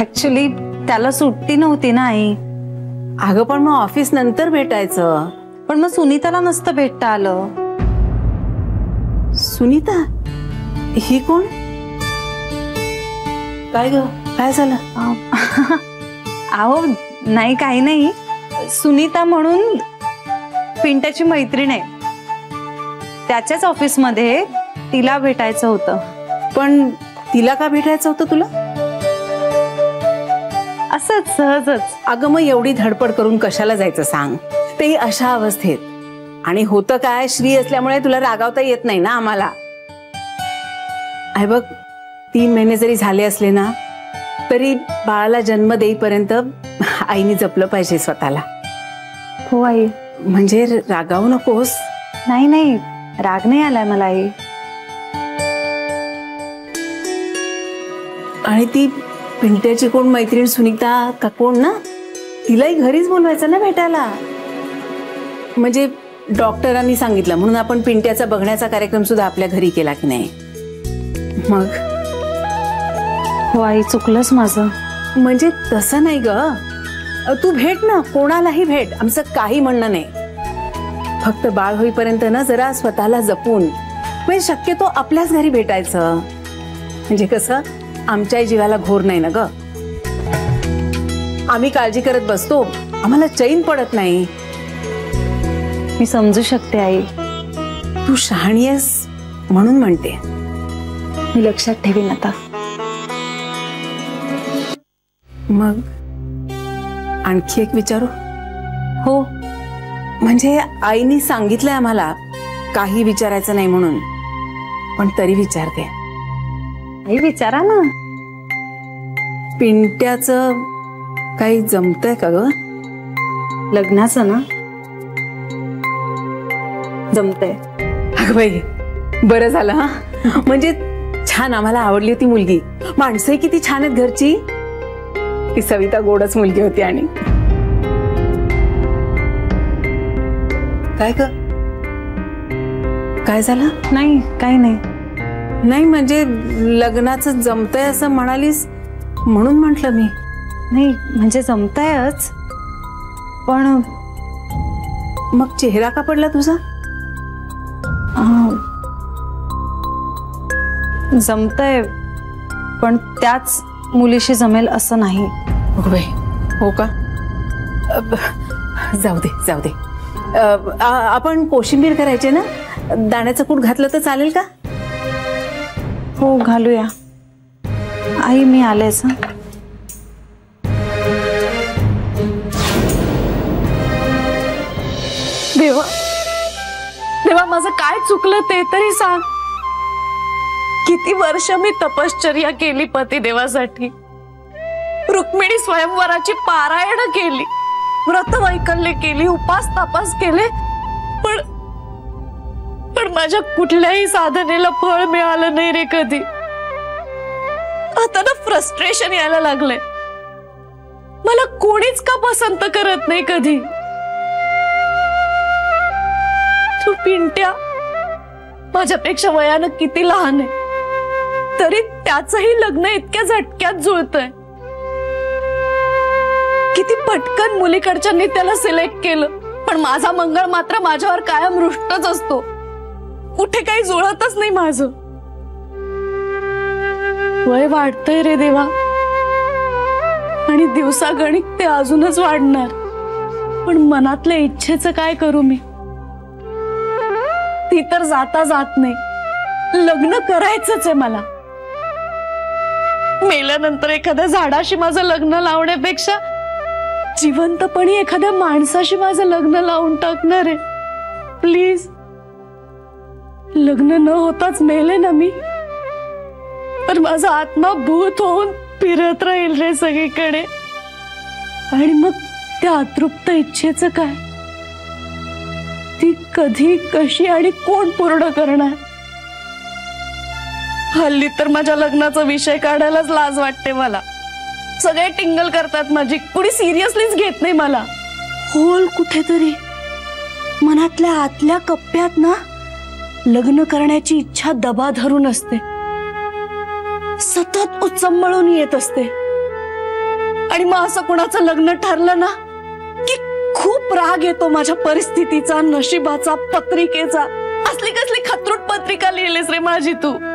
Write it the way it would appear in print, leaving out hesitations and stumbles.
Actually त्याला सुट्टी नव्हती ना आई. अगं पण मग ऑफिस नंतर भेटायचं. पण मग सुनीताला नसतं भेटता आलं. सुनीता ही कोण? काय ग काय झालं? अहो नाही काही नाही. सुनीता म्हणून पिंट्याची मैत्रीण आहे. त्याच्याच ऑफिसमध्ये तिला भेटायचं होतं. पण तिला का भेटायचं होतं तुला? असंच सहजच. अगं मग एवढी धडपड करून कशाला जायचं सांग, तेही अशा अवस्थेत. आणि होतं काय, श्री असल्यामुळे तुला रागावता येत नाही ना आम्हाला. आहे बघ 3 महिने जरी झाले असले ना तरी बाळाला जन्म देईपर्यंत आईने जपलं पाहिजे स्वतःला. हो आई. म्हणजे रागावू नकोस. नाही नाही राग नाही आलाय मला आई. आणि ती पिंट्याची कोण मैत्रीण सुनीता का कोण ना, तिलाही घरीच बोलवायचं ना भेटायला. म्हणजे डॉक्टरांनी सांगितलं म्हणून आपण पिंट्याचा बघण्याचा कार्यक्रम सुद्धा आपल्या घरी केला की नाही. मग हो आई चुकलंच माझं. म्हणजे तसं नाही ग, तू भेट ना, कोणालाही भेट, आमचं काही म्हणणं नाही. फक्त बाळ होईपर्यंत ना जरा स्वतःला जपून, म्हणजे शक्यतो आपल्याच घरी भेटायचं. म्हणजे कसं आमच्याही जीवाला घोर नाही ना ग. आम्ही काळजी करत बसतो, आम्हाला चैन पडत नाही. मी समजू शकते आई. तू शहाणी आहेस म्हणून म्हणते. मी लक्षात ठेवीन आता. मग आणखी एक विचारू? हो. म्हणजे आईनी सांगितलंय आम्हाला काही विचारायचं नाही म्हणून, पण तरी विचारते. आई विचारा ना. पिंट्याचं काही जमतंय का ग? लग्नाचं ना? जमतंय. अगं बाई बरं झालं हा. म्हणजे छान, आम्हाला आवडली होती मुलगी. माणसंही किती छान आहेत घरची. ती सविता गोडच मुलगी होती. आणि काय ग काय झालं? नाही काही नाही. नाही म्हणजे लग्नाचं जमतंय असं म्हणालीस म्हणून म्हटलं मी. नाही म्हणजे जमतंयच, पण मग चेहरा का पडला तुझा? जमतंय पण त्याच मुलीशी जमेल असं नाही. हो का? जाऊ दे जाऊ दे. आपण कोशिंबीर करायचे ना, दाण्याचं कूट घातलं तर चालेल का? हो घालूया. आई मी आलेच. देवा देवा माझं काय चुकलं ते तरी सांग. किती वर्ष मी तपश्चर्या केली पतिदेवासाठी. रुक्मिणी स्वयंवराची पारायण केली, व्रतवैकल्य केली, उपास तापास केले, पण माझ्या कुठल्याही साधनेला फळ मिळालं नाही रे कधी. आता ना फ्रस्ट्रेशन यायला लागलंय. मला कोणीच का पसंत करत नाही कधी. तू पिंट्या माझ्यापेक्षा वयानं किती लहान आहे, तरी त्याचंही लग्न इतक्या झटक्यात जुळतंय. किती पटकन मुलीकडच्यांनी त्याला सिलेक्ट केलं, पण माझा मंगळ मात्र माझ्यावर कायम रुष्टच असतो. कुठे काही जुळतच नाही माझं. वय वाढतंय रे देवा, आणि दिवसागणिक ते अजूनच वाढणार. पण मनातल्या इच्छेचं काय करू मी? ती तर जाता जात नाही. लग्न करायचंच आहे मला. मेल्यानंतर एखाद्या झाडाशी माझं लग्न लावण्यापेक्षा जिवंतपणी एखाद्या माणसाशी माझं लग्न लावून टाकणार आहे. प्लीज. लग्न न होताच मेले ना मी, तर माझा आत्मा भूत होऊन फिरत राहील रे सगळीकडे. आणि मग त्या अतृप्त इच्छेचं काय? ती कधी कशी आणि कोण पूर्ण करणार? हल्ली तर माझ्या लग्नाचा विषय काढायलाच लाज वाटते मला. सगळे टिंगल करतात माझी, कुणी सिरियसलीच घेत नाही मला. होल कुठेतरी मनातल्या आतल्या कप्प्यात ना लग्न करण्याची इच्छा दबा धरून असते, सतत उचंबळून येत असते. आणि मग असं कुणाचं लग्न ठरलं ना की खूप राग येतो माझ्या परिस्थितीचा, नशिबाचा, पत्रिकेचा. असली कसली खतरूट पत्रिका लिहिलीस रे माझी तू.